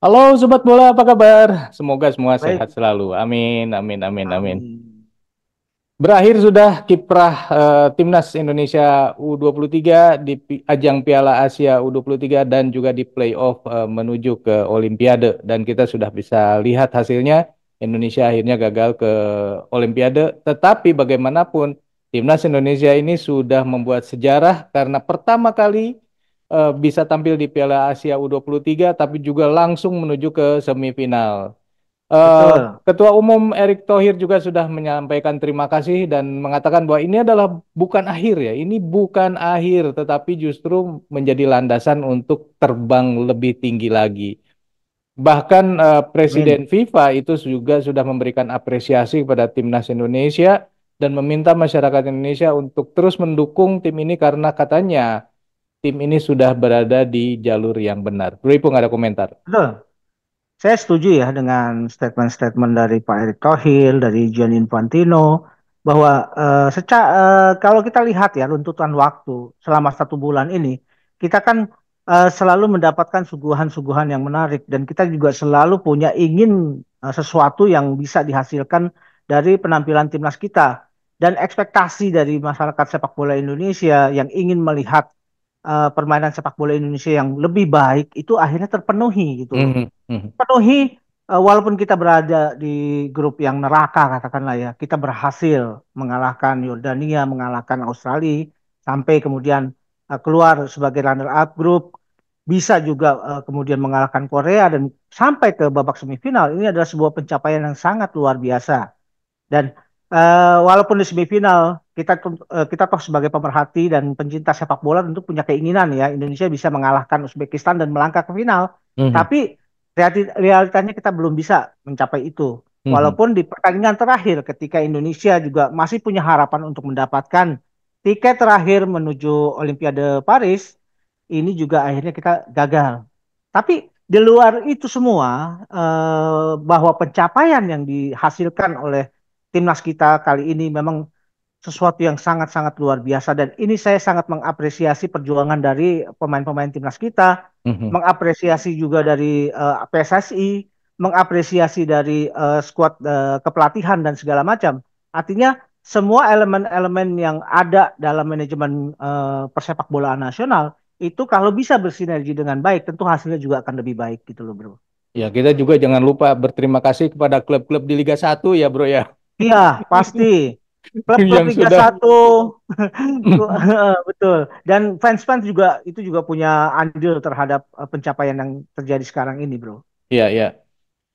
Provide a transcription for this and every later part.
Halo Sobat Bola, apa kabar? Semoga semua sehat Baik, selalu. Amin, amin, amin, amin. amin. Berakhir sudah kiprah Timnas Indonesia U23 di ajang Piala Asia U23 dan juga di playoff menuju ke Olimpiade. Dan kita sudah bisa lihat hasilnya, Indonesia akhirnya gagal ke Olimpiade. Tetapi bagaimanapun, Timnas Indonesia ini sudah membuat sejarah karena pertama kali bisa tampil di Piala Asia U23, tapi juga langsung menuju ke semifinal. Eh, Betul. Ketua Umum Erick Thohir juga sudah menyampaikan terima kasih dan mengatakan bahwa ini adalah bukan akhir ya, ini bukan akhir, tetapi justru menjadi landasan untuk terbang lebih tinggi lagi. Bahkan Amin. Presiden FIFA itu juga sudah memberikan apresiasi kepada timnas Indonesia dan meminta masyarakat Indonesia untuk terus mendukung tim ini karena katanya tim ini sudah berada di jalur yang benar. Bro Ipung ada komentar. Betul. Saya setuju ya dengan statement-statement dari Pak Erick Thohir, dari Gianni Infantino, bahwa kalau kita lihat ya runtutan waktu selama 1 bulan ini, kita kan selalu mendapatkan suguhan-suguhan yang menarik dan kita juga selalu punya ingin sesuatu yang bisa dihasilkan dari penampilan timnas kita dan ekspektasi dari masyarakat sepak bola Indonesia yang ingin melihat permainan sepak bola Indonesia yang lebih baik itu akhirnya terpenuhi gitu loh. Mhm, mhm, Penuhi walaupun kita berada di grup yang neraka katakanlah ya, kita berhasil mengalahkan Yordania, mengalahkan Australia sampai kemudian keluar sebagai runner up grup, bisa juga kemudian mengalahkan Korea dan sampai ke babak semifinal. Ini adalah sebuah pencapaian yang sangat luar biasa. Dan walaupun di semifinal kita toh sebagai pemerhati dan pencinta sepak bola tentu punya keinginan ya Indonesia bisa mengalahkan Uzbekistan dan melangkah ke final. mhm, Tapi realitanya kita belum bisa mencapai itu. mhm, Walaupun di pertandingan terakhir ketika Indonesia juga masih punya harapan untuk mendapatkan tiket terakhir menuju Olimpiade Paris, ini juga akhirnya kita gagal. Tapi di luar itu semua, bahwa pencapaian yang dihasilkan oleh timnas kita kali ini memang sesuatu yang sangat-sangat luar biasa dan ini saya sangat mengapresiasi perjuangan dari pemain-pemain timnas kita, mhm. mengapresiasi juga dari PSSI, mengapresiasi dari skuad kepelatihan dan segala macam. Artinya semua elemen-elemen yang ada dalam manajemen persepak bolaan nasional itu kalau bisa bersinergi dengan baik, tentu hasilnya juga akan lebih baik gitu loh, bro. Ya, kita juga jangan lupa berterima kasih kepada klub-klub di Liga 1 ya, Bro ya. Iya, pasti. Klub-klub Yang Liga sudah 1 betul. Dan fans-fans juga itu juga punya andil terhadap pencapaian yang terjadi sekarang ini, Bro. ya, ya.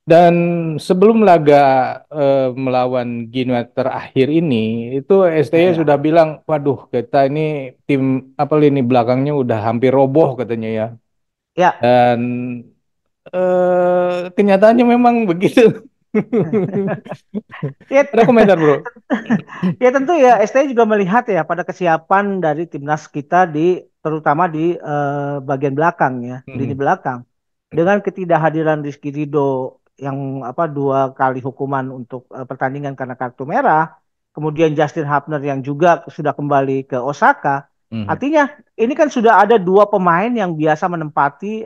Dan sebelum laga melawan Gina terakhir ini, itu Ya, STY ya. sudah bilang, waduh, kita ini tim apa lini belakangnya udah hampir roboh katanya ya. Ya, Dan kenyataannya memang begitu. ya, Ada komentar, Bro? ya tentu ya STI juga melihat ya pada kesiapan dari timnas kita di terutama di bagian belakang ya, lini Mhm, belakang. Dengan ketidakhadiran Rizky Ridho yang 2 kali hukuman untuk pertandingan karena kartu merah, kemudian Justin Hubner yang juga sudah kembali ke Osaka. mhm, Artinya ini kan sudah ada 2 pemain yang biasa menempati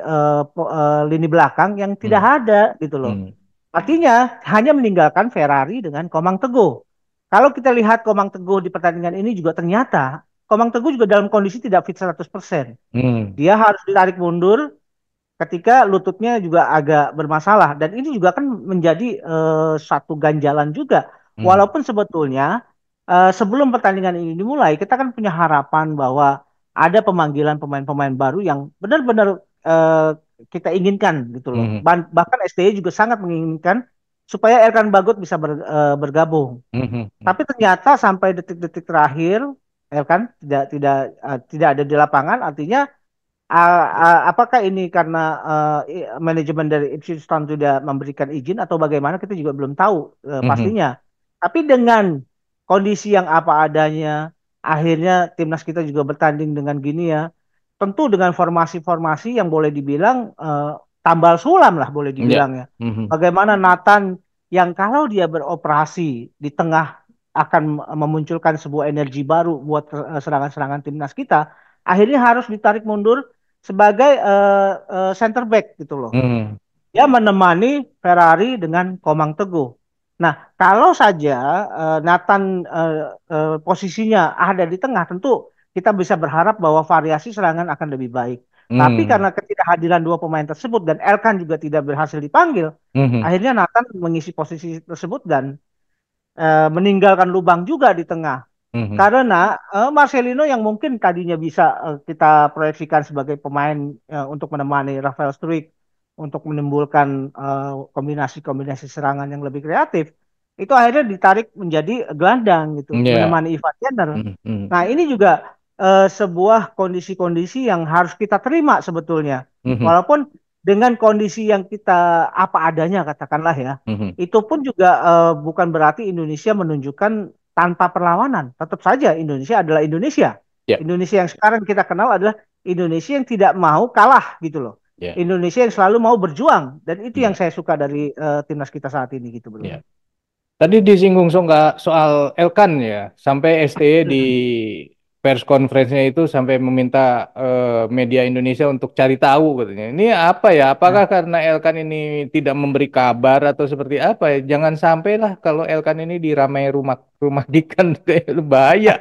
lini belakang yang tidak mhm, ada gitu loh. mhm, Artinya hanya meninggalkan Ferrari dengan Komang Teguh. Kalau kita lihat Komang Teguh di pertandingan ini juga ternyata Komang Teguh juga dalam kondisi tidak fit 100%. mhm, Dia harus ditarik mundur ketika lututnya juga agak bermasalah dan ini juga kan menjadi satu ganjalan juga. mhm, Walaupun sebetulnya sebelum pertandingan ini dimulai kita kan punya harapan bahwa ada pemanggilan pemain-pemain baru yang benar-benar kita inginkan gitu loh. mhm, Bahkan STY juga sangat menginginkan supaya Elkan Bagot bisa bergabung. mhm, Tapi ternyata sampai detik-detik terakhir Elkan tidak ada di lapangan artinya apakah ini karena manajemen dari Ipswich Town tidak memberikan izin atau bagaimana kita juga belum tahu mhm, pastinya. Tapi dengan kondisi yang apa adanya, akhirnya timnas kita juga bertanding dengan gini ya. Tentu dengan formasi-formasi yang boleh dibilang tambal sulam lah boleh ya, dibilang ya. mhm, Bagaimana Nathan yang kalau dia beroperasi di tengah akan memunculkan sebuah energi baru buat serangan-serangan timnas kita, akhirnya harus ditarik mundur sebagai center back gitu loh. mhm. dia menemani Ferrari dengan Komang Teguh. Nah, kalau saja Nathan posisinya ada di tengah, tentu kita bisa berharap bahwa variasi serangan akan lebih baik. Tapi Hmm. karena ketidakhadiran dua pemain tersebut dan Elkan juga tidak berhasil dipanggil, Mhm. akhirnya Nathan mengisi posisi tersebut dan meninggalkan lubang juga di tengah. Mhm. Karena Marcelino yang mungkin tadinya bisa kita proyeksikan sebagai pemain untuk menemani Rafael Struijk untuk menimbulkan kombinasi-kombinasi serangan yang lebih kreatif, itu akhirnya ditarik menjadi gelandang gitu, Ya. menemani Ivan Jenner. Mhm. Mhm. Nah, ini juga sebuah kondisi-kondisi yang harus kita terima sebetulnya. Mhm. Walaupun dengan kondisi yang kita apa adanya katakanlah ya, Mhm. itu pun juga bukan berarti Indonesia menunjukkan tanpa perlawanan. Tetap saja Indonesia adalah Indonesia. Ya. Indonesia yang sekarang kita kenal adalah Indonesia yang tidak mau kalah gitu loh. Ya. Indonesia yang selalu mau berjuang dan itu yang Ya. saya suka dari timnas kita saat ini gitu, Bro. Ya. Tadi disinggung nggak soal Elkan ya, sampai STY di Mm-mm. pers conference-nya itu sampai meminta media Indonesia untuk cari tahu katanya. Ini apa ya? Apakah Nah, karena Elkan ini tidak memberi kabar atau seperti apa ya? Jangan sampailah kalau Elkan ini diramai rumah rumah dikan kayak bahaya.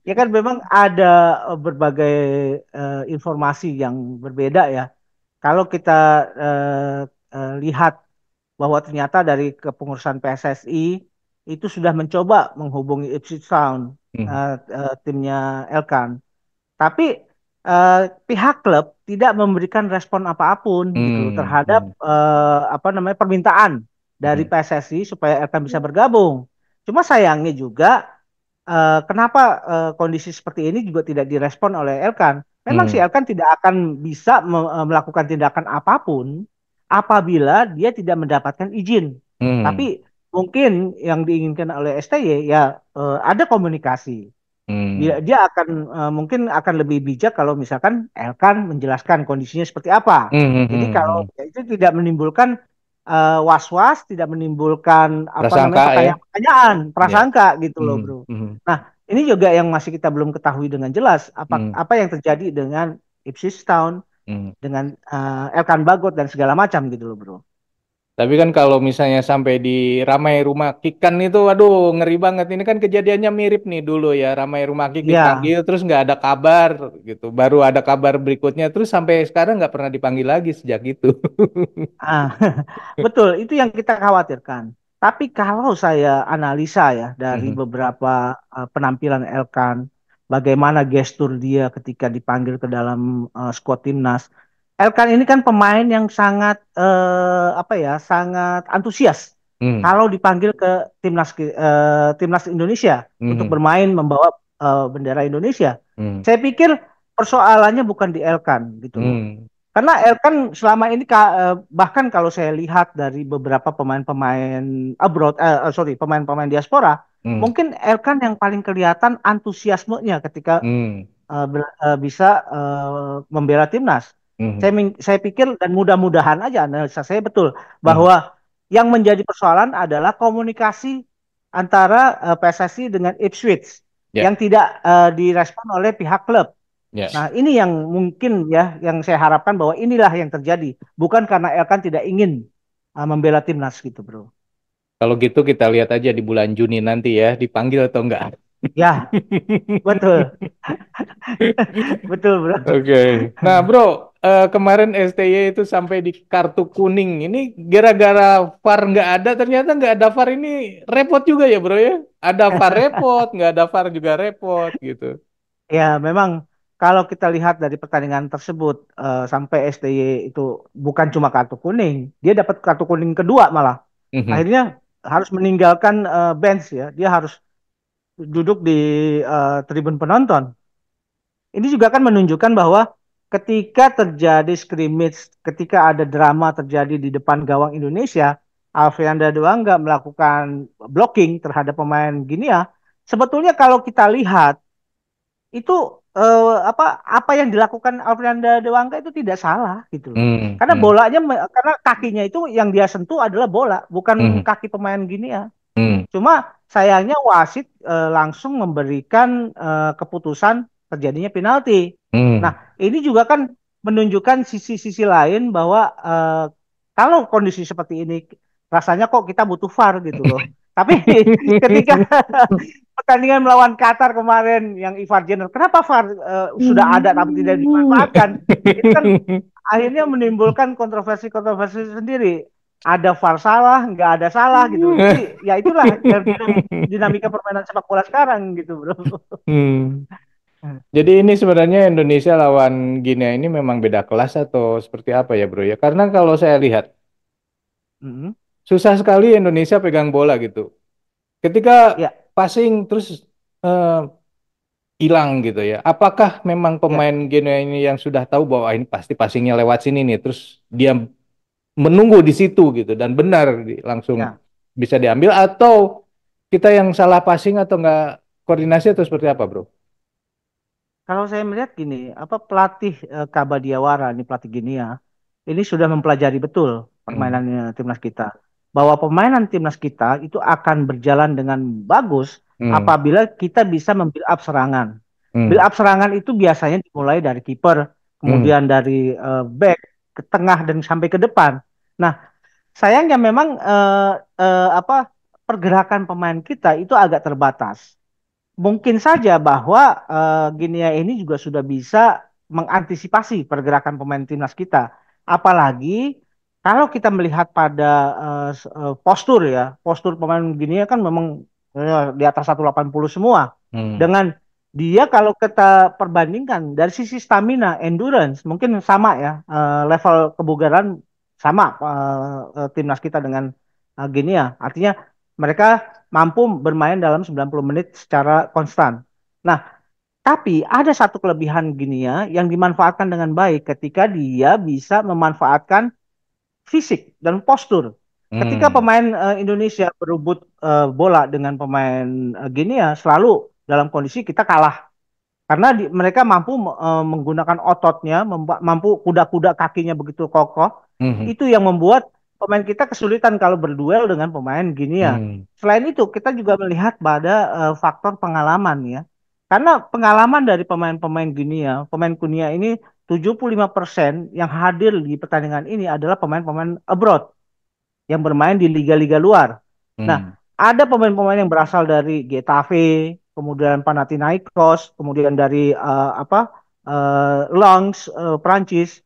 ya kan memang ada berbagai informasi yang berbeda ya. Kalau kita eh, lihat bahwa ternyata dari kepengurusan PSSI itu sudah mencoba menghubungi Ipswich Town, Hmm. timnya Elkan. Tapi eh, pihak klub tidak memberikan respon apapun gitu loh Hmm. terhadap Hmm. apa namanya permintaan dari Hmm. PSSI supaya Elkan bisa bergabung. Cuma sayangnya juga kenapa kondisi seperti ini juga tidak direspon oleh Elkan. Memang si Hmm. Elkan tidak akan bisa melakukan tindakan apapun apabila dia tidak mendapatkan izin. Tapi Hmm. mungkin yang diinginkan oleh STY ya ada komunikasi. Hmm. Dia akan mungkin akan lebih bijak kalau misalkan Elkan menjelaskan kondisinya seperti apa. Hmm. Hmm. Jadi Hmm. kalau Hmm. ya itu tidak menimbulkan was-was, tidak menimbulkan apa namanya Prasangka ya. pertanyaan-pertanyaan, Ya. prasangka gitu loh, Hmm. Bro. Hmm. Nah, ini juga yang masih kita belum ketahui dengan jelas apa Hmm. apa yang terjadi dengan Ipswich Town, Hmm. dengan Elkan Bagot dan segala macam gitu loh, Bro. Tapi kan kalau misalnya sampai di Ramai Rumah Kikan itu, waduh ngeri banget. Ini kan kejadiannya mirip nih dulu ya. Ramai Rumah Kik Ya, dipanggil terus nggak ada kabar gitu. Baru ada kabar berikutnya terus sampai sekarang nggak pernah dipanggil lagi sejak itu. ah, betul, itu yang kita khawatirkan. Tapi kalau saya analisa ya dari Mhm. beberapa penampilan Elkan, bagaimana gestur dia ketika dipanggil ke dalam skuad timnas. Elkan ini kan pemain yang sangat apa ya, sangat antusias Hmm. kalau dipanggil ke timnas Indonesia untuk Mhm. bermain membawa bendera Indonesia. Hmm. Saya pikir persoalannya bukan di Elkan gitu loh. Hmm. Karena Elkan selama ini bahkan kalau saya lihat dari beberapa pemain-pemain abroad, sorry, pemain-pemain diaspora, Hmm. mungkin Elkan yang paling kelihatan antusiasmenya ketika Hmm. bisa membela timnas. Hmm. Saya pikir dan mudah-mudahan aja analisa saya betul Hmm. bahwa yang menjadi persoalan adalah komunikasi antara PSSI dengan Ipswich Ya. yang tidak direspon oleh pihak klub. Ya. Nah, ini yang mungkin ya, yang saya harapkan bahwa inilah yang terjadi. Bukan karena Elkan tidak ingin membela timnas gitu, bro. Kalau gitu kita lihat aja di bulan Juni nanti ya dipanggil atau enggak. Ya, betul. Betul, bro. Oke. Nah, bro, kemarin STY itu sampai di kartu kuning. Ini gara-gara VAR nggak ada, ternyata nggak ada VAR ini repot juga ya, bro ya. Ada VAR repot, nggak ada VAR juga repot gitu. Ya, memang kalau kita lihat dari pertandingan tersebut sampai STY itu bukan cuma kartu kuning, dia dapat kartu kuning kedua malah. Mhm. Akhirnya harus meninggalkan bench ya. Dia harus duduk di tribun penonton. Ini juga kan menunjukkan bahwa ketika terjadi scrimmage, ketika ada drama terjadi di depan gawang Indonesia, Alfianda Dewangga melakukan blocking terhadap pemain Ginia. Sebetulnya kalau kita lihat itu apa yang dilakukan Alfianda Dewangga itu tidak salah gitu loh. Hmm. Karena Hmm. bolanya karena kakinya itu yang dia sentuh adalah bola, bukan Hmm. kaki pemain Ginia. Hmm. Cuma sayangnya wasit langsung memberikan keputusan terjadinya penalti. Nah, Hmm. ini juga kan menunjukkan sisi-sisi lain bahwa kalau kondisi seperti ini rasanya kok kita butuh VAR gitu loh. Tapi ketika pertandingan melawan Qatar kemarin yang Ivar Jenner, kenapa VAR sudah ada tapi tidak dimanfaatkan? Itu kan akhirnya menimbulkan kontroversi-kontroversi sendiri. Ada VAR salah, nggak ada salah gitu. Jadi ya itulah yang dinamika permainan sepak bola sekarang gitu, bro. Hmm. Jadi ini sebenarnya Indonesia lawan Guinea ini memang beda kelas atau seperti apa ya bro ya? Karena kalau saya lihat Mm-hmm. susah sekali Indonesia pegang bola gitu. Ketika Ya, passing terus eh, hilang gitu ya. Apakah memang ya, pemain Guinea ini yang sudah tahu bahwa "Ah, ini pasti passingnya lewat sini nih, terus dia menunggu di situ gitu dan benar langsung ya. bisa diambil atau kita yang salah passing atau nggak koordinasi atau seperti apa bro? Kalau saya melihat gini, apa pelatih Kabadiawara, ini pelatih Ginia, ini sudah mempelajari betul Hmm. permainannya timnas kita. Bahwa permainan timnas kita itu akan berjalan dengan bagus Hmm. apabila kita bisa membuild up serangan. Build Hmm. up serangan itu biasanya dimulai dari kiper, Hmm. kemudian dari back, ke tengah dan sampai ke depan. Nah, sayangnya memang apa pergerakan pemain kita itu agak terbatas. Mungkin saja bahwa Ginia ini juga sudah bisa mengantisipasi pergerakan pemain timnas kita. Apalagi kalau kita melihat pada postur ya, postur pemain Ginia kan memang di atas 180 semua. Hmm. Dengan dia kalau kita perbandingkan dari sisi stamina, endurance, mungkin sama ya, level kebugaran sama timnas kita dengan Ginia. Artinya mereka mampu bermain dalam 90 menit secara konstan. Nah, tapi ada satu kelebihan Ginia yang dimanfaatkan dengan baik ketika dia bisa memanfaatkan fisik dan postur. Ketika Hmm. pemain Indonesia berebut bola dengan pemain Ginia, selalu dalam kondisi kita kalah karena mereka mampu menggunakan ototnya, mampu kuda-kuda kakinya begitu kokoh. Hmm. Itu yang membuat pemain kita kesulitan kalau berduel dengan pemain Ginia. Hmm. Selain itu, kita juga melihat pada faktor pengalaman ya. Karena pengalaman dari pemain-pemain Ginia, pemain Guinea ini 75% yang hadir di pertandingan ini adalah pemain-pemain abroad yang bermain di liga-liga luar. Nah, Hmm. ada pemain-pemain yang berasal dari Getafe, kemudian Panathinaikos, kemudian dari Lens, Prancis,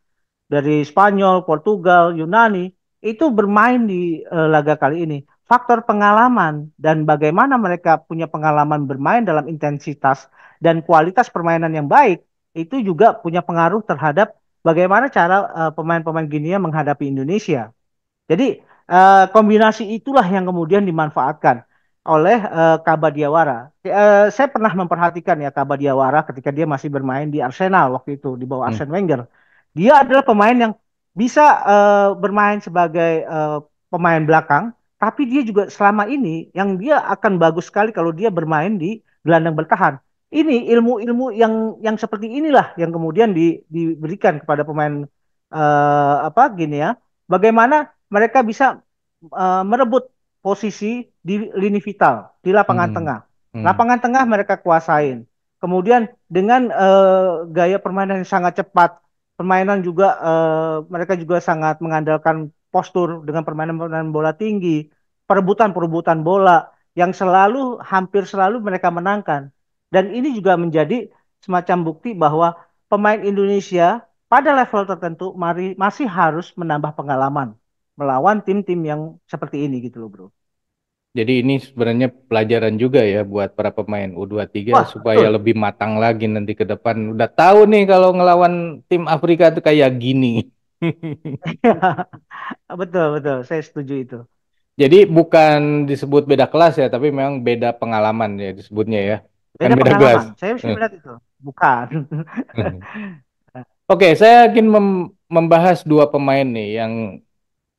dari Spanyol, Portugal, Yunani, itu bermain di laga kali ini. Faktor pengalaman dan bagaimana mereka punya pengalaman bermain dalam intensitas dan kualitas permainan yang baik, itu juga punya pengaruh terhadap bagaimana cara pemain-pemain Guinea menghadapi Indonesia. Jadi kombinasi itulah yang kemudian dimanfaatkan oleh Kabadiawara. Saya pernah memperhatikan ya Kabadiawara ketika dia masih bermain di Arsenal waktu itu di bawah Hmm. Arsene Wenger. Dia adalah pemain yang bisa bermain sebagai pemain belakang, tapi dia juga selama ini yang dia akan bagus sekali kalau dia bermain di gelandang bertahan. Ini ilmu-ilmu yang seperti inilah yang kemudian diberikan kepada pemain gini ya. Bagaimana mereka bisa merebut posisi di lini vital di lapangan Hmm. tengah. Hmm. Lapangan tengah mereka kuasain. Kemudian dengan gaya permainan yang sangat cepat, permainan juga mereka juga sangat mengandalkan postur dengan permainan-permainan bola tinggi, perebutan-perebutan bola yang selalu hampir selalu mereka menangkan. Dan ini juga menjadi semacam bukti bahwa pemain Indonesia pada level tertentu masih harus menambah pengalaman melawan tim-tim yang seperti ini gitu loh bro. Jadi ini sebenarnya pelajaran juga ya buat para pemain U23 Wah supaya betul. lebih matang lagi nanti ke depan. Udah tahu nih kalau ngelawan tim Afrika tuh kayak gini. Betul betul, saya setuju itu. Jadi bukan disebut beda kelas ya, tapi memang beda pengalaman ya disebutnya ya. Bukan Beda beda kelas. pengalaman, saya sih Eh. melihat itu. Bukan. Oke, saya ingin membahas dua pemain nih yang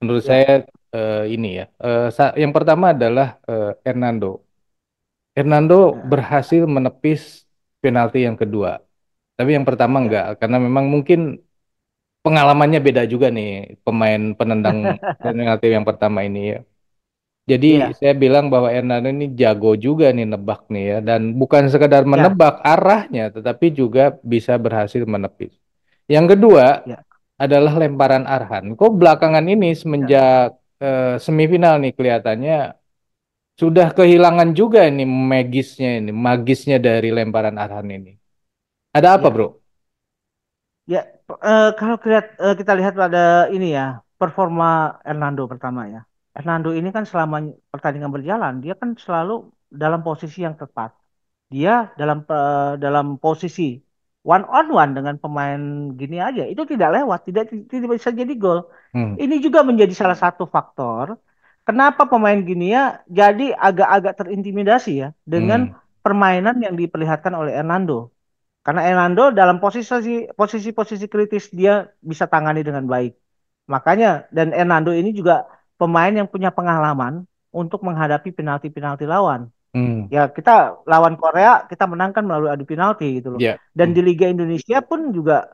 menurut Ya, saya ini ya. Yang pertama adalah Hernando. Hernando ya, berhasil menepis penalti yang kedua. Tapi yang pertama ya. enggak, karena memang mungkin pengalamannya beda juga nih pemain penendang penalti yang pertama ini ya. Jadi Iya, saya bilang bahwa Hernando ini jago juga nih nebak nih ya, dan bukan sekadar ya, menebak arahnya, tetapi juga bisa berhasil menepis. Yang kedua Ya, adalah lemparan Arhan. Kok belakangan ini ya, semenjak semifinal nih kelihatannya sudah kehilangan juga ini magisnya dari lemparan Arhan ini. Ada apa, ya. bro? Ya, kalau kita lihat pada ini ya, performa Hernando pertama ya. Hernando ini kan selama pertandingan berjalan, dia kan selalu dalam posisi yang tepat. Dia dalam posisi one on one dengan pemain gini aja, itu tidak lewat, tidak bisa jadi gol. Hmm, Ini juga menjadi salah satu faktor kenapa pemain Ginia jadi agak-agak terintimidasi ya dengan hmm, permainan yang diperlihatkan oleh Hernando. Karena Hernando dalam posisi-posisi kritis dia bisa tangani dengan baik. Makanya dan Hernando ini juga pemain yang punya pengalaman untuk menghadapi penalti-penalti lawan. hmm, Ya kita lawan Korea kita menangkan melalui adu penalti gitu loh. ya, Dan hmm, di Liga Indonesia pun juga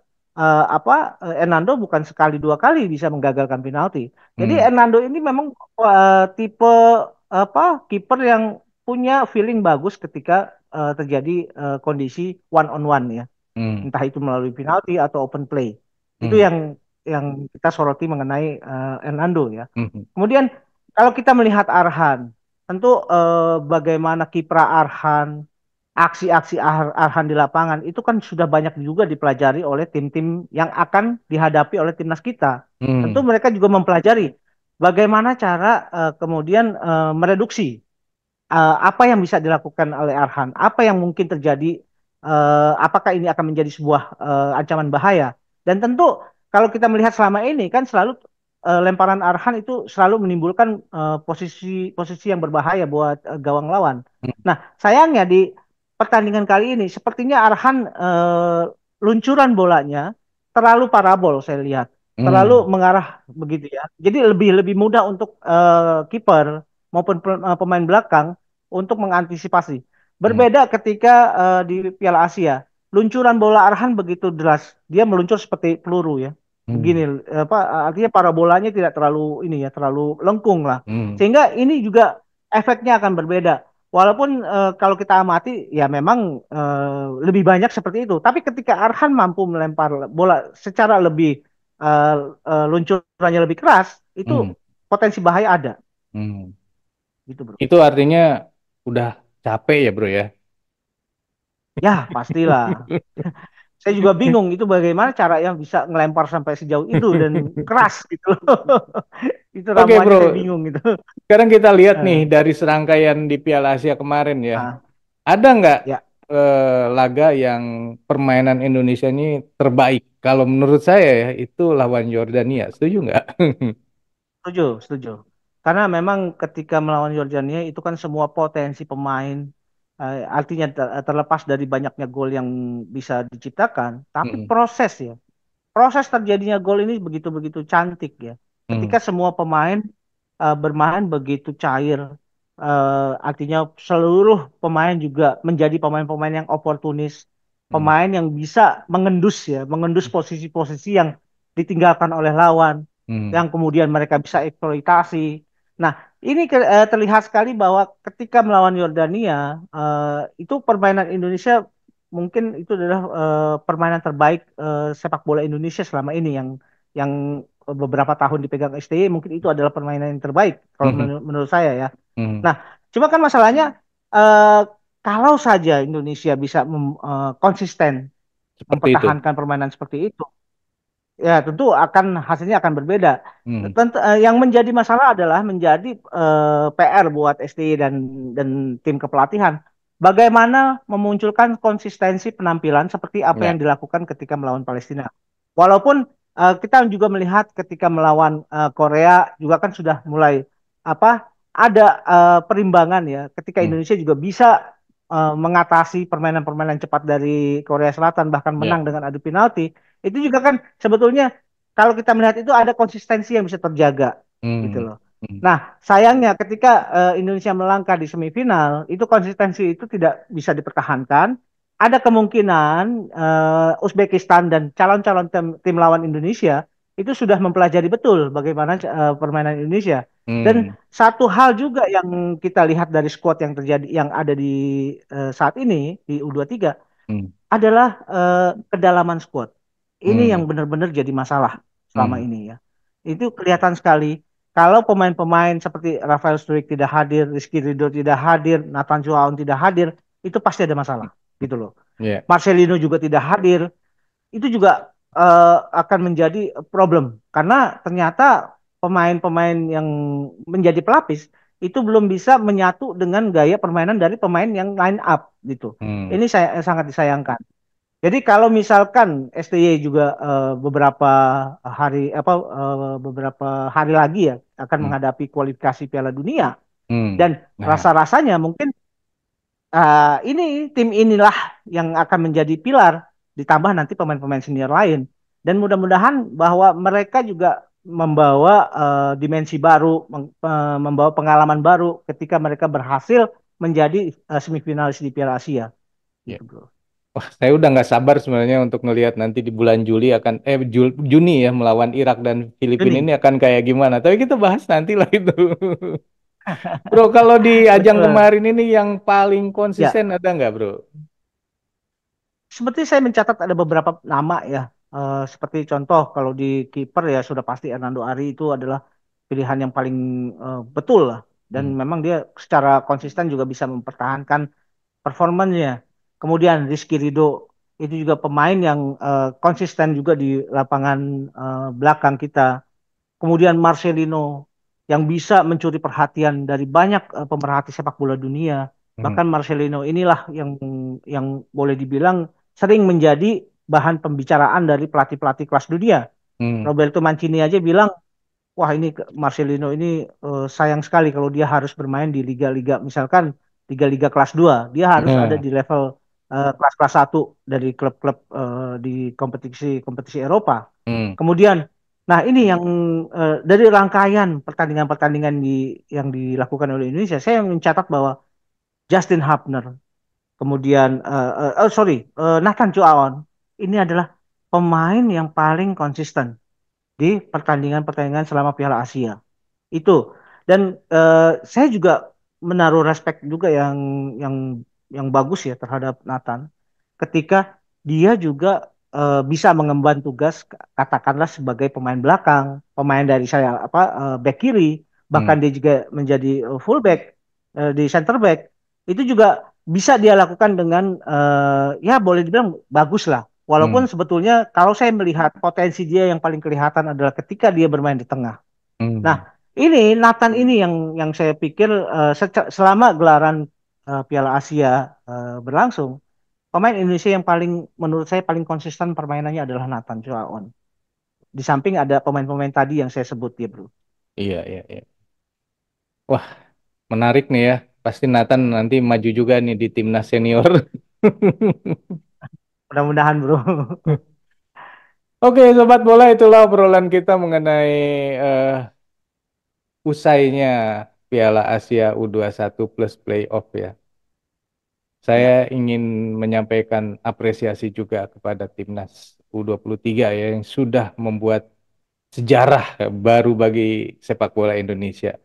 Hernando bukan sekali dua kali bisa menggagalkan penalti. Jadi hmm, Hernando ini memang tipe kiper yang punya feeling bagus ketika terjadi kondisi one on one ya, hmm, entah itu melalui penalti atau open play. Itu hmm, yang kita soroti mengenai Hernando ya. hmm, Kemudian kalau kita melihat Arhan, tentu bagaimana kiprah Arhan, aksi-aksi Arhan di lapangan itu kan sudah banyak juga dipelajari oleh tim-tim yang akan dihadapi oleh timnas kita. Tentu hmm, mereka juga mempelajari bagaimana cara kemudian mereduksi apa yang bisa dilakukan oleh Arhan, apa yang mungkin terjadi, apakah ini akan menjadi sebuah ancaman bahaya. Dan tentu kalau kita melihat selama ini kan selalu lemparan Arhan itu selalu menimbulkan posisi-posisi yang berbahaya buat gawang lawan. Nah, sayangnya di pertandingan kali ini sepertinya Arhan luncuran bolanya terlalu parabol saya lihat. Terlalu hmm, mengarah begitu ya. Jadi lebih lebih mudah untuk kiper maupun pemain belakang untuk mengantisipasi. hmm, Berbeda ketika di Piala Asia, luncuran bola Arhan begitu deras, dia meluncur seperti peluru ya. hmm, Begini, apa artinya parabolanya tidak terlalu ini ya, terlalu lengkung lah. hmm, Sehingga ini juga efeknya akan berbeda. Walaupun kalau kita amati ya memang lebih banyak seperti itu. Tapi ketika Arhan mampu melempar bola secara lebih luncurannya lebih keras, hmm, itu potensi bahaya ada, hmm. gitu bro. Itu artinya udah capek ya, bro ya? Ya, pastilah. Saya juga bingung itu bagaimana cara yang bisa ngelempar sampai sejauh itu dan keras gitu loh. Itu Oke, ramuannya bro. saya bingung gitu. Sekarang kita lihat nih Eh, dari serangkaian di Piala Asia kemarin ya. ah, Ada nggak ya, laga yang permainan Indonesia ini terbaik? Kalau menurut saya ya itu lawan Yordania. Setuju nggak? setuju, setuju. Karena memang ketika melawan Yordania itu kan semua potensi pemain artinya terlepas dari banyaknya gol yang bisa diciptakan, tapi Hmm, proses ya. Proses terjadinya gol ini begitu-begitu cantik ya. Ketika hmm, semua pemain bermain begitu cair, artinya seluruh pemain juga menjadi pemain-pemain yang oportunis, hmm, pemain yang bisa mengendus ya, mengendus posisi-posisi yang ditinggalkan oleh lawan, hmm, yang kemudian mereka bisa eksploitasi. Nah, ini terlihat sekali bahwa ketika melawan Yordania, itu permainan Indonesia mungkin itu adalah permainan terbaik sepak bola Indonesia selama ini yang beberapa tahun dipegang STY mungkin itu adalah permainan yang terbaik kalau hmm, menurut saya ya. hmm. Nah, cuma kan masalahnya eh, kalau saja Indonesia bisa konsisten Seperti itu. mempertahankan permainan seperti itu, ya tentu hasilnya akan berbeda. Hmm, Tentu, yang menjadi masalah adalah menjadi PR buat STY dan tim kepelatihan. Bagaimana memunculkan konsistensi penampilan seperti apa yang ya. dilakukan ketika melawan Palestina. Walaupun kita juga melihat ketika melawan Korea juga kan sudah mulai apa ada perimbangan ya. Ketika Hmm, Indonesia juga bisa mengatasi permainan-permainan cepat dari Korea Selatan bahkan ya. menang dengan adu penalti itu juga kan sebetulnya kalau kita melihat itu ada konsistensi yang bisa terjaga gitu Hmm, loh. hmm, Nah, sayangnya ketika Indonesia melangkah di semifinal, itu konsistensi itu tidak bisa dipertahankan. Ada kemungkinan Uzbekistan dan calon-calon tim lawan Indonesia itu sudah mempelajari betul bagaimana permainan Indonesia. Dan hmm, satu hal juga yang kita lihat dari skuad yang terjadi yang ada di saat ini di U23 hmm, adalah kedalaman skuad. Ini yang Hmm. benar-benar jadi masalah selama Hmm. ini ya. Itu kelihatan sekali. Kalau pemain-pemain seperti Rafael Struik tidak hadir, Rizky Ridho tidak hadir, Nathan Chuaon tidak hadir, itu pasti ada masalah gitu loh. Ya. Marcelino juga tidak hadir, itu juga akan menjadi problem karena ternyata pemain-pemain yang menjadi pelapis itu belum bisa menyatu dengan gaya permainan dari pemain yang line up gitu. Hmm. Ini saya sangat disayangkan. Jadi kalau misalkan STY juga beberapa hari lagi ya akan Hmm. menghadapi kualifikasi Piala Dunia Hmm. dan Nah. rasa-rasanya mungkin ini tim inilah yang akan menjadi pilar ditambah nanti pemain-pemain senior lain dan mudah-mudahan bahwa mereka juga membawa dimensi baru, membawa pengalaman baru ketika mereka berhasil menjadi semifinalis di Piala Asia Ya. gitu bro. Wah, saya udah nggak sabar sebenarnya untuk ngelihat nanti di bulan Juli akan Juni ya melawan Irak dan Filipina ini Juni. akan kayak gimana. Tapi kita bahas nanti lah itu. Bro, kalau di ajang Betul. kemarin ini yang paling Ya, konsisten ada nggak, bro? seperti saya mencatat ada beberapa nama ya. Seperti contoh kalau di kiper ya sudah pasti Hernando Ari itu adalah pilihan yang paling betul lah. Dan Hmm. memang dia secara konsisten juga bisa mempertahankan performanya. Kemudian Rizky Ridho itu juga pemain yang konsisten juga di lapangan belakang kita. Kemudian Marcelino yang bisa mencuri perhatian dari banyak pemerhati sepak bola dunia. Hmm. Bahkan Marcelino inilah yang boleh dibilang sering menjadi bahan pembicaraan dari pelatih-pelatih kelas dunia. Hmm. Roberto Mancini aja bilang, wah ini Marcelino ini sayang sekali kalau dia harus bermain di liga-liga misalkan liga-liga kelas 2. Dia harus ada Nah. di level kelas-kelas 1 dari klub-klub di kompetisi Eropa. Hmm. Kemudian, nah ini yang dari rangkaian pertandingan-pertandingan yang dilakukan oleh Indonesia, saya mencatat bahwa Justin Hubner, kemudian Nathan Chuaon, ini adalah pemain yang paling konsisten di pertandingan-pertandingan selama Piala Asia itu. Dan saya juga menaruh respect juga yang yang bagus ya terhadap Nathan ketika dia juga bisa mengemban tugas katakanlah sebagai pemain belakang, pemain dari saya back kiri, bahkan Hmm. dia juga menjadi fullback di center back. Itu juga bisa dia lakukan dengan ya boleh dibilang bagus lah. Walaupun Hmm. sebetulnya kalau saya melihat potensi dia yang paling kelihatan adalah ketika dia bermain di tengah. Nah, Hmm. ini Nathan ini yang saya pikir selama gelaran Piala Asia berlangsung, pemain Indonesia yang paling menurut saya paling konsisten permainannya adalah Nathan Chuaon. Di samping ada pemain-pemain tadi yang saya sebut ya, Bro. Iya, iya, iya. Wah, menarik nih ya. Pasti Nathan nanti maju juga nih di timnas senior. Mudah-mudahan, Bro. Oke, sobat bola, itulah obrolan kita mengenai eh, usainya Piala Asia U21 plus playoff ya. Saya Ya, ingin menyampaikan apresiasi juga kepada timnas U23 ya yang sudah membuat sejarah baru bagi sepak bola Indonesia.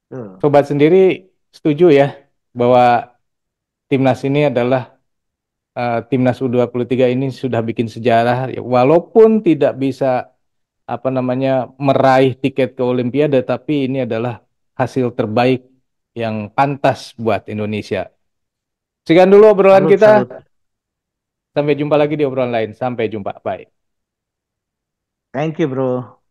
tuh. Sobat sendiri setuju ya bahwa timnas ini adalah timnas U23 ini sudah bikin sejarah ya, walaupun tidak bisa apa namanya meraih tiket ke Olimpiade tapi ini adalah hasil terbaik yang pantas buat Indonesia. Sekian dulu obrolan Salut, kita. salut. Sampai jumpa lagi di obrolan lain. Sampai jumpa. Bye. Thank you, Bro.